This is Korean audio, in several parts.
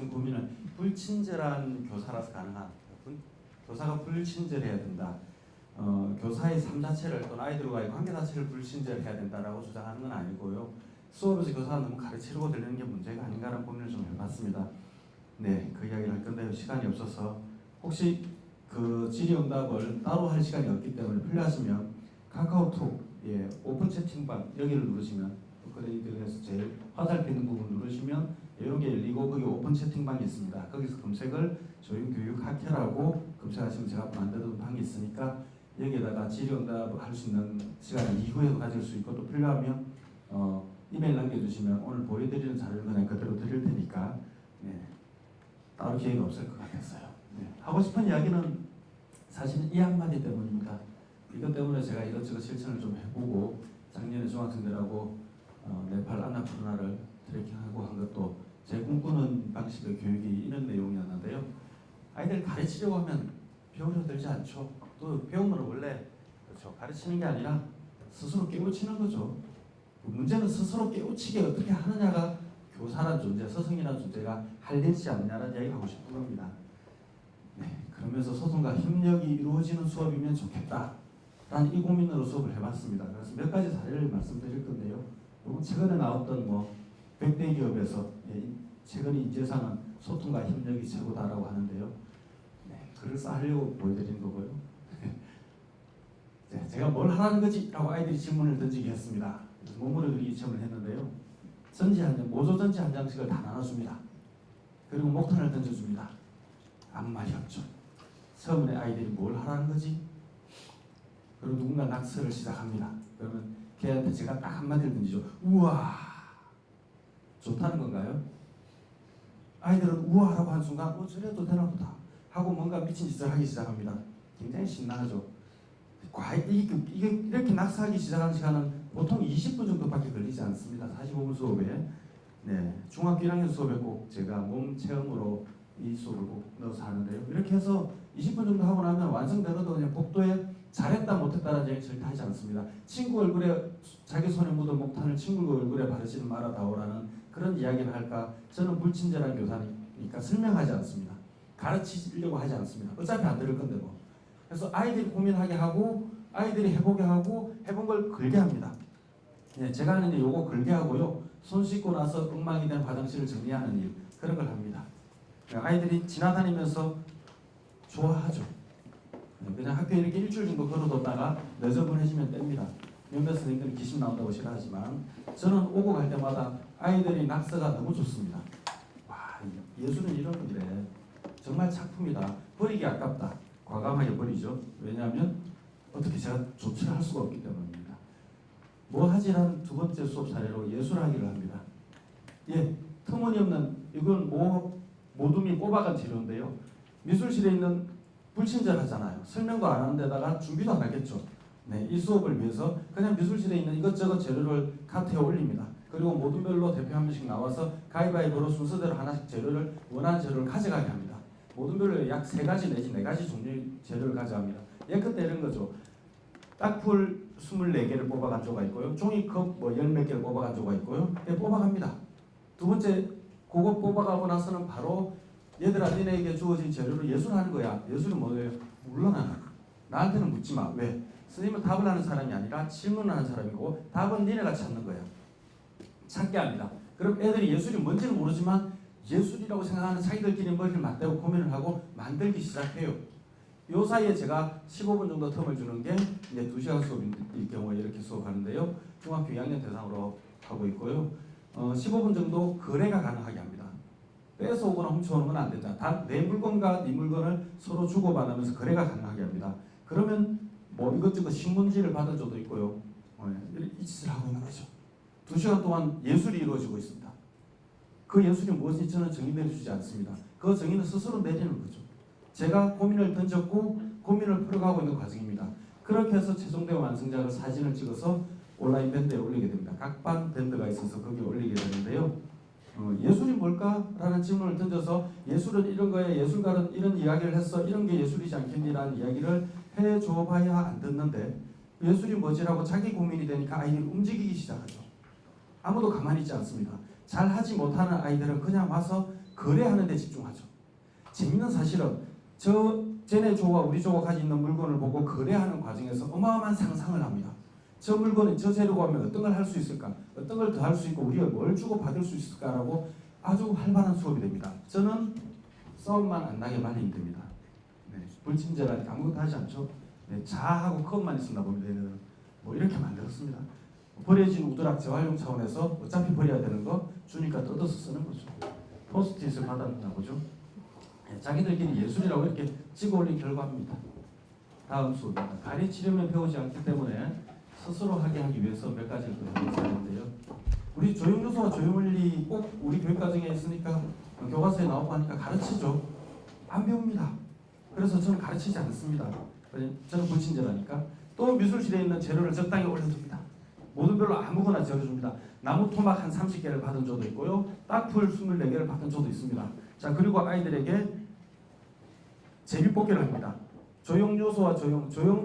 하시는 고민은 불친절한 교사라서 가능한, 교사가 불친절해야 된다. 교사의 삶 자체를 또는 아이들과의 관계 자체를 불친절해야 된다라고 주장하는 건 아니고요. 수업에서 교사가 너무 가르치려고 들리는 게 문제가 아닌가라는 고민을 좀 해봤습니다. 네, 그 이야기를 할 건데요. 시간이 없어서 혹시 그 질의응답을 따로 할 시간이 없기 때문에 필요하시면 카카오톡 오픈 채팅방 여기를 누르시면 업그레이드에서 제일 화살표 있는 부분 누르시면 이런 게 열리고 거기 오픈 채팅방이 있습니다. 거기서 검색을 조윤교육학회라고 검색하시면 제가 만들어둔 방이 있으니까 여기에다가 질의응답 할 수 있는 시간을 이후에도 가질 수 있고 또 필요하면 이메일 남겨주시면 오늘 보여드리는 자료를 그냥 그대로 드릴 테니까 따로 계획이 없을 것 같았어요. 하고 싶은 이야기는 사실 이 한마디 때문입니다. 이것 때문에 제가 이것저것 실천을 좀 해보고 작년에 중학생들하고 네팔 안나푸르나를 트레킹하고 한 것도 제 꿈꾸는 방식의 교육이 이런 내용이었는데요. 아이들 가르치려고 하면 배우려 들지 않죠. 또 배우면 원래 그렇죠. 가르치는 게 아니라 스스로 깨우치는 거죠. 문제는 스스로 깨우치게 어떻게 하느냐가 교사라는 존재, 스승이라는 존재가 할 일이지 않느냐라는 이야기를 하고 싶은 겁니다. 그러면서 소통과 협력이 이루어지는 수업이면 좋겠다라는 이 고민으로 수업을 해봤습니다. 그래서 몇 가지 사례를 말씀드릴 건데요. 최근에 나왔던 100대 기업에서 최근에 인재상은 소통과 협력이 최고다라고 하는데요. 그럴싸하려고 보여드린 거고요. 제가 뭘 하라는 거지? 라고 아이들이 질문을 던지게 했습니다. 몸으로 그리기 시험을 했는데요. 전지 한 장, 모조 전지 한 장씩을 다 나눠줍니다. 그리고 목탄을 던져줍니다. 아무 말이 없죠. 처음에 아이들이 뭘 하라는 거지? 그리고 누군가 낙서를 시작합니다. 그러면 걔한테 제가 딱 한마디를 던지죠. 우와! 좋다는 건가요? 아이들은 우와라고 한 순간 저래도 되나 보다 하고 뭔가 미친 짓을 하기 시작합니다. 굉장히 신나하죠. 이게 이렇게 낙서하기 시작하는 시간은 보통 20분 정도밖에 걸리지 않습니다. 45분 수업에. 중학교 1학년 수업에 꼭 제가 몸 체험으로 이 수업을 꼭 넣어서 하는데요. 이렇게 해서 20분 정도 하고 나면 완성되어도 그냥 복도에 잘했다 못했다라는 얘기 절대 하지 않습니다. 친구 얼굴에 자기 손에 묻은 목탄을 친구 얼굴에 바르지는 말아다오라는 그런 이야기를 할까? 저는 불친절한 교사니까 설명하지 않습니다. 가르치려고 하지 않습니다. 어차피 안 들을 건데 뭐. 그래서 아이들이 고민하게 하고 아이들이 해보게 하고 해본 걸 걸게 합니다. 제가 하는 게 요거 걸게 하고요. 손 씻고 나서 엉망이 된 화장실을 정리하는 일 그런 걸 합니다. 아이들이 지나다니면서 좋아하죠. 그냥 학교에 이렇게 일주일 정도 걸어뒀다가 너저분해지면 뗍니다. 몇몇 선생님들은 귀신 나온다고 싫어하지만 저는 오고 갈 때마다 아이들이 낙서가 너무 좋습니다. 와, 예술은 이런 건데 정말 작품이다. 버리기 아깝다. 과감하게 버리죠. 왜냐하면 어떻게 제가 조치를 할 수가 없기 때문입니다. 뭐 하지라는 두 번째 수업 사례로 예술하기를 합니다. 터무니없는 이건 모둠이 뽑아간 재료인데요. 미술실에 있는 불친절하잖아요. 설명도 안 하는 데다가 준비도 안 하겠죠. 이 수업을 위해서 그냥 미술실에 있는 이것저것 재료를 카트에 올립니다. 그리고 모둠별로 대표 한 명씩 나와서 가위바위보로 순서대로 하나씩 재료를 원하는 재료를 가져가게 합니다. 모둠별로 약 3가지 내지 4가지 종류의 재료를 가져갑니다. 그때 이런 거죠. 딱풀 24개를 뽑아 간조가 있고요. 종이컵 10몇 개를 뽑아 간조가 있고요. 뽑아갑니다. 두 번째 그거 뽑아가고 나서는 바로 얘들아 니네에게 주어진 재료를 예술하는 거야. 예술이 뭐예요? 물론 나한테는 묻지 마. 왜? 선생님은 답을 하는 사람이 아니라 질문을 하는 사람이고 답은 니네가 찾는 거야. 찾게 합니다. 그럼 애들이 예술이 뭔지는 모르지만 예술이라고 생각하는 자기들끼리 머리를 맞대고 고민을 하고 만들기 시작해요. 요 사이에 제가 15분 정도 텀을 주는 게 이제 2시간 수업일 경우에 이렇게 수업하는데요. 중학교 2학년 대상으로 하고 있고요. 15분 정도 거래가 가능하게 합니다. 뺏어오거나 훔쳐오는 건 안 된다. 단 내 물건과 네 물건을 서로 주고받으면서 거래가 가능하게 합니다. 그러면 이것저것 신문지를 받아줘도 있고요. 이 짓을 하고 있는 거죠. 2시간 동안 예술이 이루어지고 있습니다. 그 예술이 무엇인지 저는 정의 내려주지 않습니다. 그 정의는 스스로 내리는 거죠. 제가 고민을 던졌고 고민을 풀어가고 있는 과정입니다. 그렇게 해서 최종된 완성작을 사진을 찍어서 온라인 밴드에 올리게 됩니다. 각반 밴드가 있어서 거기에 올리게 되는데요. 예술이 뭘까라는 질문을 던져서 예술은 이런 거에 예술가는 이런 이야기를 했어. 이런 게 예술이지 않겠니라는 이야기를 해줘봐야 안 듣는데 예술이 뭐지라고 자기 고민이 되니까 아이들이 움직이기 시작하죠. 아무도 가만히 있지 않습니다. 잘 하지 못하는 아이들은 그냥 와서 거래하는 데 집중하죠. 재밌는 사실은 쟤네 조가 우리 조가 가지고 있는 물건을 보고 거래하는 과정에서 어마어마한 상상을 합니다. 저 물건에 저 재료가 오면 어떤 걸 할 수 있을까? 어떤 걸 더 할 수 있고 우리가 뭘 주고 받을 수 있을까라고 아주 활발한 수업이 됩니다. 저는 싸움만 안 나게 말리면 됩니다. 네, 불친절하니까 아무것도 하지 않죠. 네, 자하고 컵만 있었나 봅니다. 얘네들은 뭐 이렇게 만들었습니다. 버려진 우드락 재활용 차원에서 어차피 버려야 되는 거 주니까 뜯어서 쓰는 거죠. 포스트잇을 받았나 보죠. 네, 자기들끼리 예술이라고 이렇게 찍어 올린 결과입니다. 다음 수업입니다. 가르치려면 배우지 않기 때문에 스스로 하게 하기 위해서 몇 가지를 더 해보자 하는데요. 우리 조형요소와 조형원리 꼭 우리 교육과정에 있으니까 교과서에 나오고 하니까 가르치죠. 안 배웁니다. 그래서 저는 가르치지 않습니다. 저는 불친절하니까. 또 미술실에 있는 재료를 적당히 올려줍니다. 모든 별로 아무거나 재워줍니다. 나무 토막 한 30개를 받은 조도 있고요. 딱풀 24개를 받은 조도 있습니다. 자, 그리고 아이들에게 제비뽑기를 합니다. 조형요소와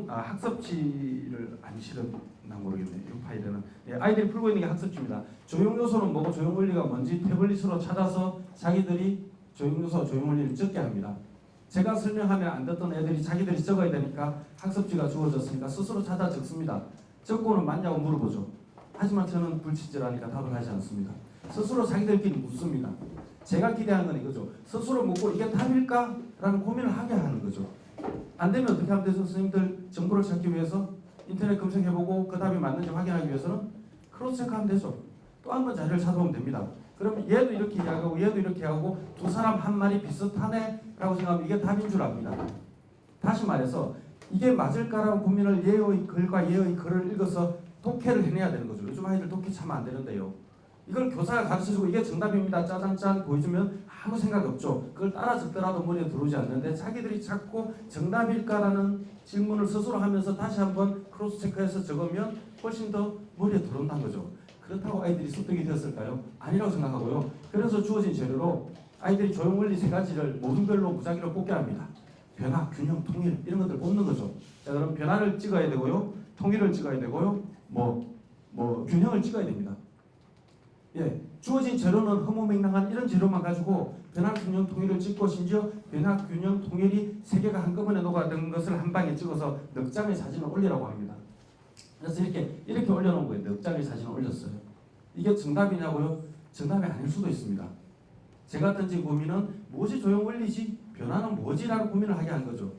학습지를 안 실었나 모르겠네요. 이 파일에는. 예, 아이들이 풀고 있는 게 학습지입니다. 조형요소는 뭐고 조형원리가 뭔지 태블릿으로 찾아서 자기들이 조형요소와 조형원리를 적게 합니다. 제가 설명하면 안 듣던 애들이 자기들이 적어야 되니까 학습지가 주어졌으니까 스스로 찾아 적습니다. 적고는 맞냐고 물어보죠. 하지만 저는 불친절하니까 답을 하지 않습니다. 스스로 자기들끼리 묻습니다. 제가 기대하는 건 이거죠. 스스로 묻고 이게 답일까? 라는 고민을 하게 하는 거죠. 안 되면 어떻게 하면 되죠? 선생님들 정보를 찾기 위해서 인터넷 검색해보고 그 답이 맞는지 확인하기 위해서는 크로스 체크하면 되죠. 또 한 번 자료를 찾아보면 됩니다. 그럼 얘도 이렇게 이야기하고 얘도 이렇게 하고 두 사람 한 말이 비슷하네 라고 생각하면 이게 답인 줄 압니다. 다시 말해서 이게 맞을까라는 고민을 예의 글과 예의 글을 읽어서 독해를 해내야 되는 거죠. 요즘 아이들 독해 참 안 되는데요. 이걸 교사가 가르쳐주고 이게 정답입니다. 짜잔짠 보여주면 아무 생각 없죠. 그걸 따라 적더라도 머리에 들어오지 않는데 자기들이 자꾸 정답일까라는 질문을 스스로 하면서 다시 한번 크로스 체크해서 적으면 훨씬 더 머리에 들어온다는 거죠. 그렇다고 아이들이 습득이 되었을까요? 아니라고 생각하고요. 그래서 주어진 재료로 아이들이 조형원리 3가지를 모든 별로 무작위로 뽑게 합니다. 변화, 균형, 통일 이런 것들 뽑는 거죠. 자, 그럼 변화를 찍어야 되고요. 통일을 찍어야 되고요. 균형을 찍어야 됩니다. 예, 주어진 재료는 허무맹랑한 이런 재료만 가지고 변화, 균형, 통일을 찍고 심지어 변화, 균형, 통일이 3개가 한꺼번에 녹아든 것을 한 방에 찍어서 넉 장의 사진을 올리라고 합니다. 그래서 이렇게 올려놓은 거예요. 넉 장의 사진을 올렸어요. 이게 정답이냐고요? 정답이 아닐 수도 있습니다. 제가 던진 고민은 무엇이 조형원리지? 변화는 뭐지라는 고민을 하게 한 거죠.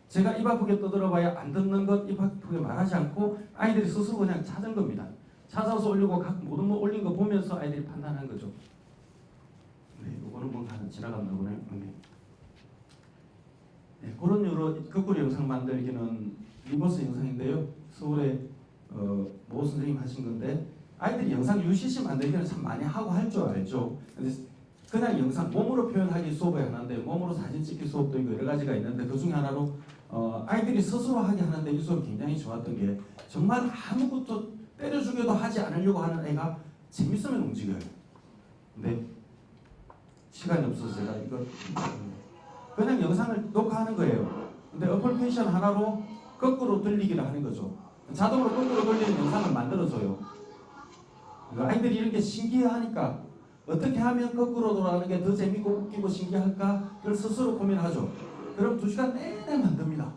제가 입 아프게 떠들어봐야 안 듣는 것 입 아프게 말하지 않고 아이들이 스스로 그냥 찾은 겁니다. 찾아서 올리고 각 모든 거 올린 거 보면서 아이들이 판단한 거죠. 네, 이거는 뭔가 지나갔나 보네요. 네, 그런 유로 거꾸로 영상 만들기는 리버스 영상인데요. 서울에 모 선생님 하신 건데 아이들이 영상 UCC 만들기는 참 많이 하고 할 줄 알죠. 근데 그냥 영상 몸으로 표현하기 수업이 하나인데 몸으로 사진 찍기 수업도 있고 여러 가지가 있는데 그 중에 하나로 아이들이 스스로 하게 하는데 이 수업이 굉장히 좋았던 게 정말 아무것도 때려 죽여도 하지 않으려고 하는 애가 재밌으면 움직여요. 근데 시간이 없어서 제가 이거 그냥 영상을 녹화하는 거예요. 근데 어플리케이션 하나로 거꾸로 돌리기를 하는 거죠. 자동으로 거꾸로 돌리는 영상을 만들어줘요. 아이들이 이런 게 신기해하니까 어떻게 하면 거꾸로 돌아가는 게 더 재밌고 웃기고 신기할까? 그걸 스스로 고민하죠. 그럼 2시간 내내 만듭니다.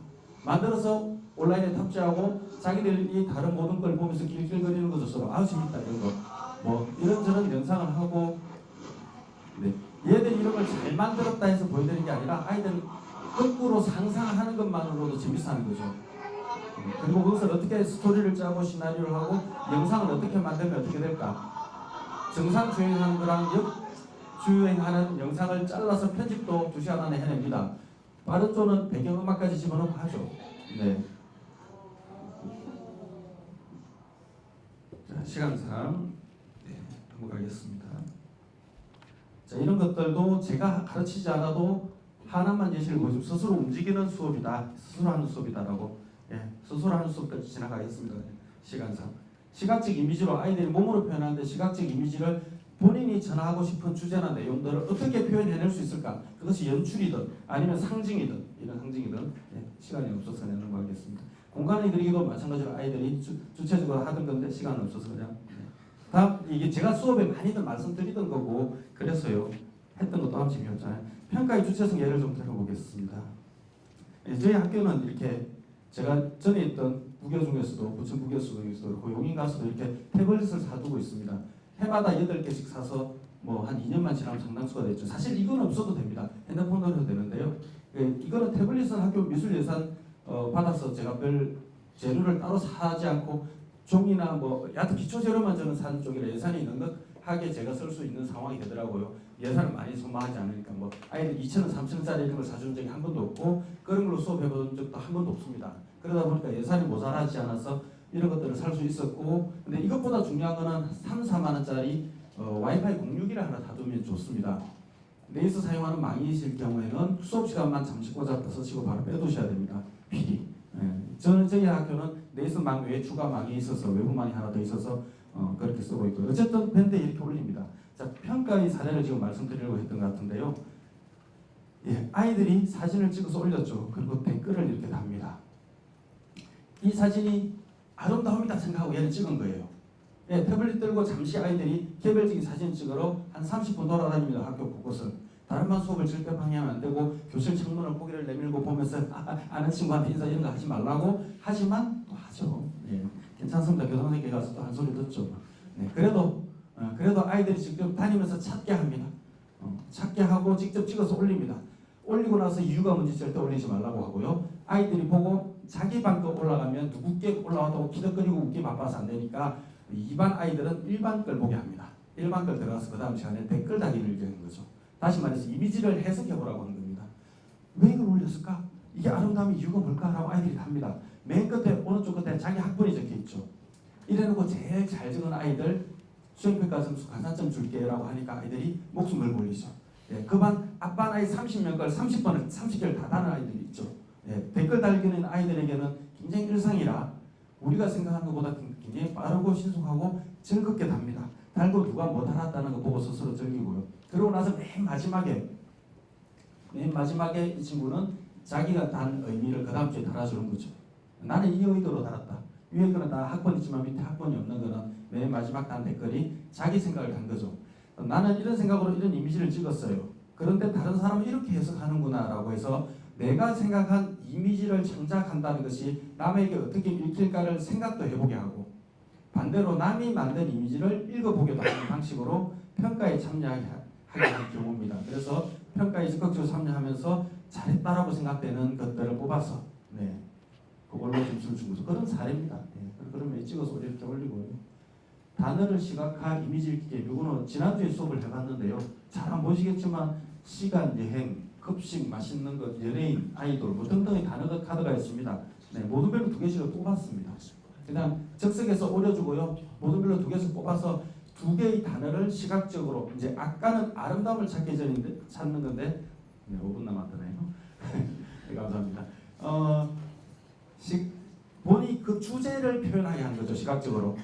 만들어서 온라인에 탑재하고 자기들이 다른 모든 걸 보면서 길길거리는 거죠. 서로 아우 재밌다 이런 거. 이런저런 영상을 하고 네. 얘들이 이런 걸 잘 만들었다 해서 보여드리는 게 아니라 아이들은 거꾸로 상상하는 것만으로도 재밌어하는 거죠. 그리고 그것을 어떻게 스토리를 짜고 시나리오를 하고 영상을 어떻게 만들면 어떻게 될까? 정상 주행하는 거랑 역주행하는 영상을 잘라서 편집도 2시간 안에 해냅니다. 빠른 쪽은 배경음악까지 집어넣고 하죠. 네. 자, 시간상 넘어가겠습니다. 자, 이런 것들도 제가 가르치지 않아도 하나만 예시를 보여주면 스스로 움직이는 수업이다. 스스로 하는 수업이다라고 스스로 하는 수업까지 지나가겠습니다. 시간상. 시각적 이미지로 아이들이 몸으로 표현하는데 시각적 이미지를 본인이 전하고 싶은 주제나 내용들을 어떻게 표현해낼 수 있을까? 그것이 연출이든 아니면 상징이든 이런 상징이든 시간이 없어서 넘어가겠습니다. 공간의 그리기도 마찬가지로 아이들이 주체적으로 하던 건데 시간이 없어서 그냥 다음 이게 제가 수업에 많이들 말씀드리던 거고 그래서요. 했던 것도 아주 재미없잖아요. 평가의 주체성 예를 좀 들어보겠습니다. 저희 학교는 이렇게 제가 전에 있던 부교 중에서도 부천 부교 중에서도 그 용인 가서도 이렇게 태블릿을 사두고 있습니다. 해마다 8개씩 사서 뭐 한 2년만 지나면 상당수가 됐죠. 사실 이건 없어도 됩니다. 핸드폰으로 해도 되는데요. 이거는 태블릿은 학교 미술 예산 받아서 제가 별 재료를 따로 사지 않고 종이나 뭐 여하튼 기초 재료만 저는 사는 쪽이라 예산이 넉넉하게 제가 쓸 수 있는 상황이 되더라고요. 예산을 많이 소모하지 않으니까 뭐 아이들 2,000원, 3,000원짜리 이런 걸 사준 적이 한 번도 없고 그런 걸로 수업해본 적도 한 번도 없습니다. 그러다 보니까 예산이 모자라지 않아서 이런 것들을 살 수 있었고, 근데 이것보다 중요한 거는 3, 4만 원짜리 와이파이 공유기를 하나 사두면 좋습니다. 내에서 사용하는 망이실 경우에는 수업 시간만 잠시 꽂았다 쓰시고 바로 빼두셔야 됩니다. 필히. 저희 학교는 내에서 망 외에 추가 망이 있어서 외부망이 하나 더 있어서 그렇게 쓰고 있고요. 어쨌든 밴드에 이렇게 올립니다. 자, 평가의 사례를 지금 말씀드리려고 했던 것 같은데요. 아이들이 사진을 찍어서 올렸죠. 그리고 댓글을 이렇게 답니다. 이 사진이 아름다움이다 생각하고 얘를 찍은 거예요. 태블릿 들고 잠시 아이들이 개별적인 사진 찍으러 한 30분 돌아다닙니다. 학교 곳곳을. 다른 반 수업을 절대 방해하면 안 되고 교실 창문을 고개를 내밀고 보면서 아는 친구한테 인사 이런 거 하지 말라고 하지만 또 하죠. 괜찮습니다. 교장선생님께 가서 또 한 소리 듣죠. 그래도 아이들이 직접 다니면서 찾게 합니다. 찾게 하고 직접 찍어서 올립니다. 올리고 나서 이유가 뭔지 절대 올리지 말라고 하고요. 아이들이 보고 자기 반 거 올라가면 누구께 올라왔다고 기덕거리고 웃기 바빠서 안 되니까 2반 아이들은 1반 걸 보게 합니다. 1반 걸 들어가서 그 다음 시간에 댓글 달기를 하는 거죠. 다시 말해서 이미지를 해석해보라고 하는 겁니다. 왜 이걸 올렸을까? 이게 아름다움의 이유가 뭘까? 라고 아이들이 합니다. 맨 끝에 오른쪽 끝에 자기 학번이 적혀있죠. 이래놓고 제일 잘 적은 아이들 수행평가 점수 가산점 줄게 라고 하니까 아이들이 목숨을 걸리죠. 그 반 앞반 아이 30명 걸 30개를 다 다는 아이들이 있죠. 댓글 달기는 아이들에게는 굉장히 일상이라 우리가 생각하는 것보다 굉장히 빠르고 신속하고 즐겁게 답니다. 달고 누가 뭐 달았다는 거 보고 스스로 즐기고요. 그러고 나서 맨 마지막에 이 친구는 자기가 단 의미를 그 다음 주에 달아주는 거죠. 나는 이 의도로 달았다. 위에 거는 다 학번이 있지만 밑에 학번이 없는 거는 맨 마지막 단 댓글이 자기 생각을 한 거죠. 나는 이런 생각으로 이런 이미지를 찍었어요. 그런데 다른 사람은 이렇게 해석하는구나 라고 해서 내가 생각한 이미지를 창작한다는 것이 남에게 어떻게 읽힐까를 생각도 해보게 하고 반대로 남이 만든 이미지를 읽어보기도 하는 방식으로 평가에 참여하게 하는 경우입니다. 그래서 평가에 적극적으로 참여하면서 잘했다라고 생각되는 것들을 뽑아서 그걸로 점수를 준 거죠. 그런 사례입니다. 그러면 찍어서 이렇게 올리고요. 단어를 시각화, 이미지 읽기. 이거는 지난주에 수업을 해봤는데요. 잘 안 보시겠지만 시간, 여행, 급식, 맛있는 것, 연예인, 아이돌 뭐 등등의 단어가 카드가 있습니다. 모든 별로 2개씩을 뽑았습니다. 그다음 적석에서 올려주고요. 모든 별로 2개씩 뽑아서 2개의 단어를 시각적으로 이제 아까는 아름다움을 찾는 건데 5분 남았더네요. 감사합니다. 본인이 그 주제를 표현하게 하는 거죠. 시각적으로.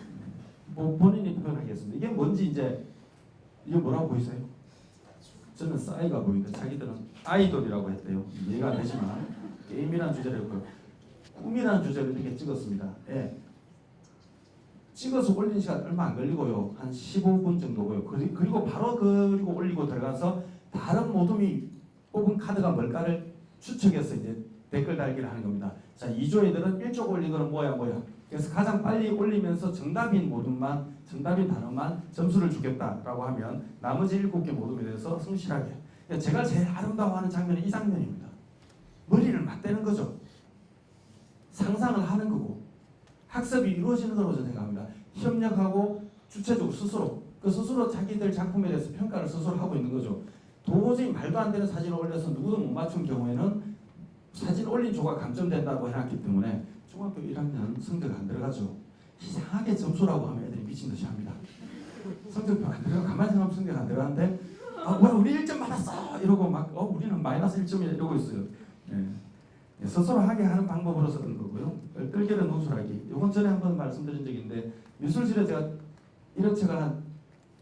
본인이 표현하겠습니다. 이게 뭔지 이제 이게 뭐라고 보이세요? 저는 싸이가 보이는데 자기들은 아이돌이라고 했대요. 이해가 안 되지만 게임이라는 주제를 했고요. 꿈이라는 주제를 이렇게 찍었습니다. 찍어서 올린 시간 얼마 안 걸리고요. 한 15분 정도고요. 그리고 바로 그리고 올리고 들어가서 다른 모둠이 뽑은 카드가 뭘까를 추측해서 이제 댓글 달기를 하는 겁니다. 자, 2조 애들은 1쪽 올린 거는 뭐야. 그래서 가장 빨리 올리면서 정답인 단어만 점수를 주겠다라고 하면 나머지 7개 모둠에 대해서 성실하게. 제가 제일 아름다워하는 장면이 이 장면입니다. 머리를 맞대는 거죠. 상상을 하는 거고 학습이 이루어지는 거라고 저는 생각합니다. 협력하고 주체적으로 스스로 자기들 작품에 대해서 평가를 스스로 하고 있는 거죠. 도저히 말도 안 되는 사진을 올려서 누구도 못 맞춘 경우에는 사진 올린 조가 감점된다고 해놨기 때문에 중학교 1학년 성적 안 들어가죠. 이상하게 점수라고 하면 애들이 미친 듯이 합니다. 성적표 안 들어가. 가만히 생각하면 성적 안 들어가는데 뭐야 우리 1점 받았어 이러고 막 우리는 마이너스 1점이야 이러고 있어요. 스스로 하게 하는 방법으로서 그런 거고요. 뜰결의 논술하기. 이건 전에 한번 말씀드린 적이 있는데 미술실에 제가 이런 책을 한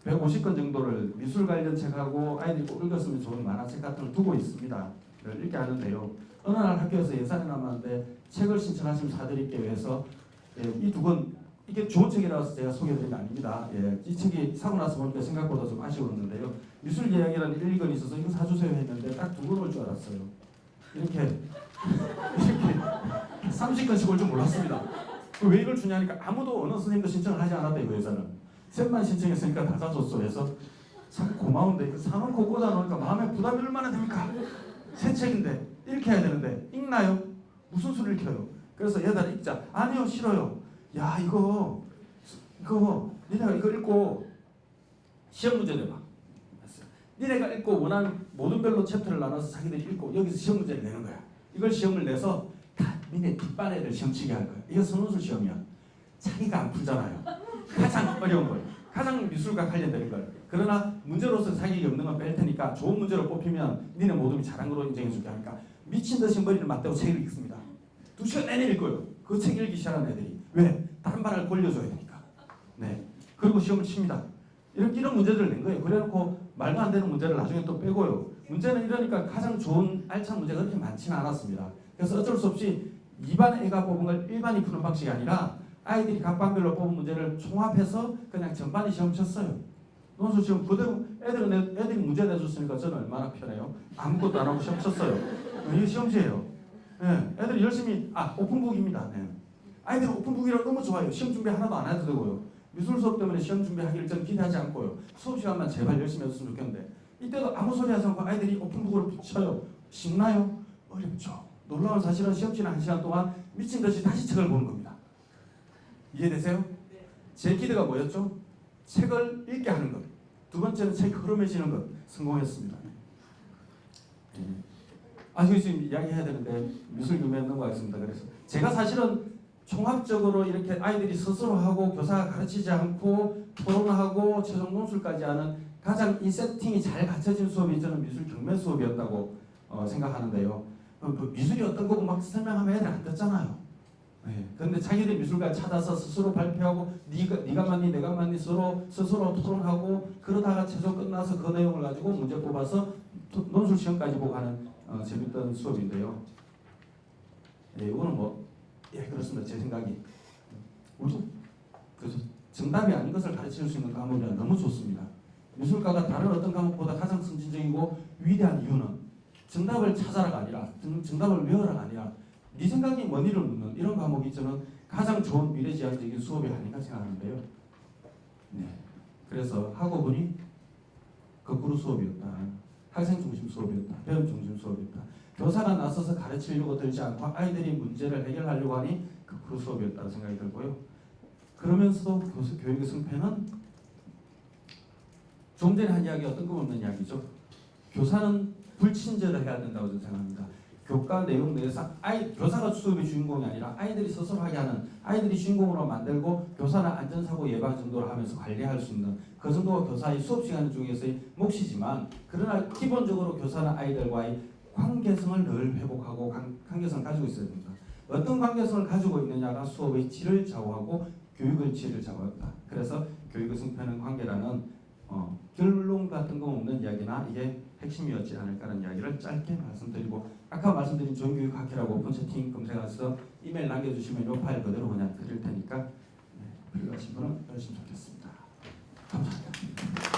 150권 정도를 미술 관련 책하고 아이들이 꼭 읽었으면 좋은 만화책 같은 걸 두고 있습니다. 읽게 하는데요. 어느 날 학교에서 예산이 남았는데 책을 신청하시면 사드릴게요 해서 이 2권 이게 좋은 책이라서 제가 소개해드린 게 아닙니다. 이 책이 사고 나서 보니까 생각보다 좀 아쉬웠는데요. 미술 예약이라는 1, 2건 있어서 이거 사주세요 했는데 딱 2건 올 줄 알았어요. 이렇게 30건씩 올 줄 몰랐습니다. 왜 이걸 주냐니까 아무도 어느 선생님도 신청을 하지 않았다 이 여자는. 셋만 신청했으니까 다 사줬어. 그래서 참 고마운데 이거 사놓고 꽂아놓으니까 마음에 부담이 얼마나 됩니까? 새 책인데 이렇게 해야 되는데 읽나요? 무슨 수를 읽혀요? 그래서 얘들아 읽자. 아니요 싫어요. 야 이거 니네가 이거 읽고 시험 문제 내봐. 니네가 읽고 원하는 모든 별로 챕터를 나눠서 자기들이 읽고 여기서 시험 문제를 내는 거야. 이걸 시험을 내서 다 니네 뒷반 애들 시험 치게 할 거야. 이거 선호술 시험이야. 자기가 안 풀잖아요. 가장 어려운 걸. 가장 미술과 관련되는 걸. 그러나 문제로서 자격이 없는 건 뺄 테니까 좋은 문제로 뽑히면 니네 모둠이 잘한 거로 인정해 줄게 하니까 미친 듯이 머리를 맞대고 책을 읽습니다. 2시간 내내 읽어요. 그 책 읽기 시작하는 애들이. 왜? 다른 반을 골려줘야 되니까. 네. 그리고 시험을 칩니다. 이런 문제들을 낸 거예요. 그래놓고 말도 안 되는 문제를 나중에 또 빼고요. 문제는 이러니까 가장 좋은 알찬 문제가 그렇게 많지는 않았습니다. 그래서 어쩔 수 없이 2반 애가 뽑은 걸 1반이 푸는 방식이 아니라 아이들이 각 반별로 뽑은 문제를 총합해서 그냥 전반이 시험 쳤어요. 논술 시험 그대로 애들이 문제 내줬으니까 저는 얼마나 편해요. 아무것도 안 하고 시험 쳤어요. 이게 시험지예요. 네, 애들이 열심히 오픈북입니다. 네. 아이들은 오픈북이라 너무 좋아요. 시험 준비 하나도 안 해도 되고요. 미술 수업 때문에 시험 준비하기를 전 기대하지 않고요. 수업 시간만 제발 열심히 했으면 좋겠는데 이때도 아무 소리 하지 않고 아이들이 오픈북으로 붙여요. 쉽나요? 어렵죠. 놀라운 사실은 시험 지난 1시간 동안 미친 듯이 다시 책을 보는 겁니다. 이해되세요? 제 기대가 뭐였죠? 책을 읽게 하는 것. 2번째는 책 흐름해지는 것. 성공했습니다. 이거 지금 이야기해야 되는데 미술 교매에 넘어가겠습니다. 그래서 제가 사실은 총합적으로 이렇게 아이들이 스스로 하고 교사가 가르치지 않고 토론하고 최종 논술까지 하는 가장 이 세팅이 잘 갖춰진 수업이 저는 미술 경매 수업이었다고 생각하는데요. 미술이 어떤 거고 막 설명하면 애들 안 듣잖아요. 네. 그런데 자기들 미술가 찾아서 스스로 발표하고 네가 맞니 내가 맞니 스스로 토론하고 그러다가 최종 끝나서 그 내용을 가지고 문제 뽑아서 논술 시험까지 보고 하는 재밌던 수업인데요. 이거는 그렇습니다. 제 생각이. 우리도 그래서 정답이 아닌 것을 가르칠 수 있는 과목이라 너무 좋습니다. 미술과가 다른 어떤 과목보다 가장 선진적이고 위대한 이유는 정답을 찾아라가 아니라 정답을 외워라가 아니라 네 생각이 뭔지를 묻는 이런 과목이 저는 가장 좋은 미래지향적인 수업이 아닌가 생각하는데요. 네. 그래서 하고 보니 거꾸로 수업이었다. 학생 중심 수업이었다. 배움 중심 수업이었다. 교사가 나서서 가르치려고 들지 않고 아이들이 문제를 해결하려고 하니 거꾸로 수업이었다고 생각이 들고요. 그러면서도 교육의 승패는 좀 전에 한 이야기가 뜬금없는 이야기죠. 교사는 불친절을 해야 된다고 저는 생각합니다. 교과 내용 내에서 교사가 수업의 주인공이 아니라 아이들이 스스로 하게 하는 아이들이 주인공으로 만들고 교사는 안전사고 예방 정도를 하면서 관리할 수 있는 그 정도가 교사의 수업 시간 중에서의 몫이지만 그러나 기본적으로 교사는 아이들과의 관계성을 늘 회복하고 관계성을 가지고 있어야 됩니다. 어떤 관계성을 가지고 있느냐가 수업의 질을 좌우하고 교육의 질을 좌우한다. 그래서 교육의 승패는 관계라는 결론 같은 거 없는 이야기나 이게 핵심이었지 않을까라는 이야기를 짧게 말씀드리고 아까 말씀드린 좋은교육학회라고 오픈 채팅 검색해서 이메일 남겨주시면 이 파일 그대로 그냥 드릴 테니까 필요하신 분은 열심히 좋겠습니다. 감사합니다.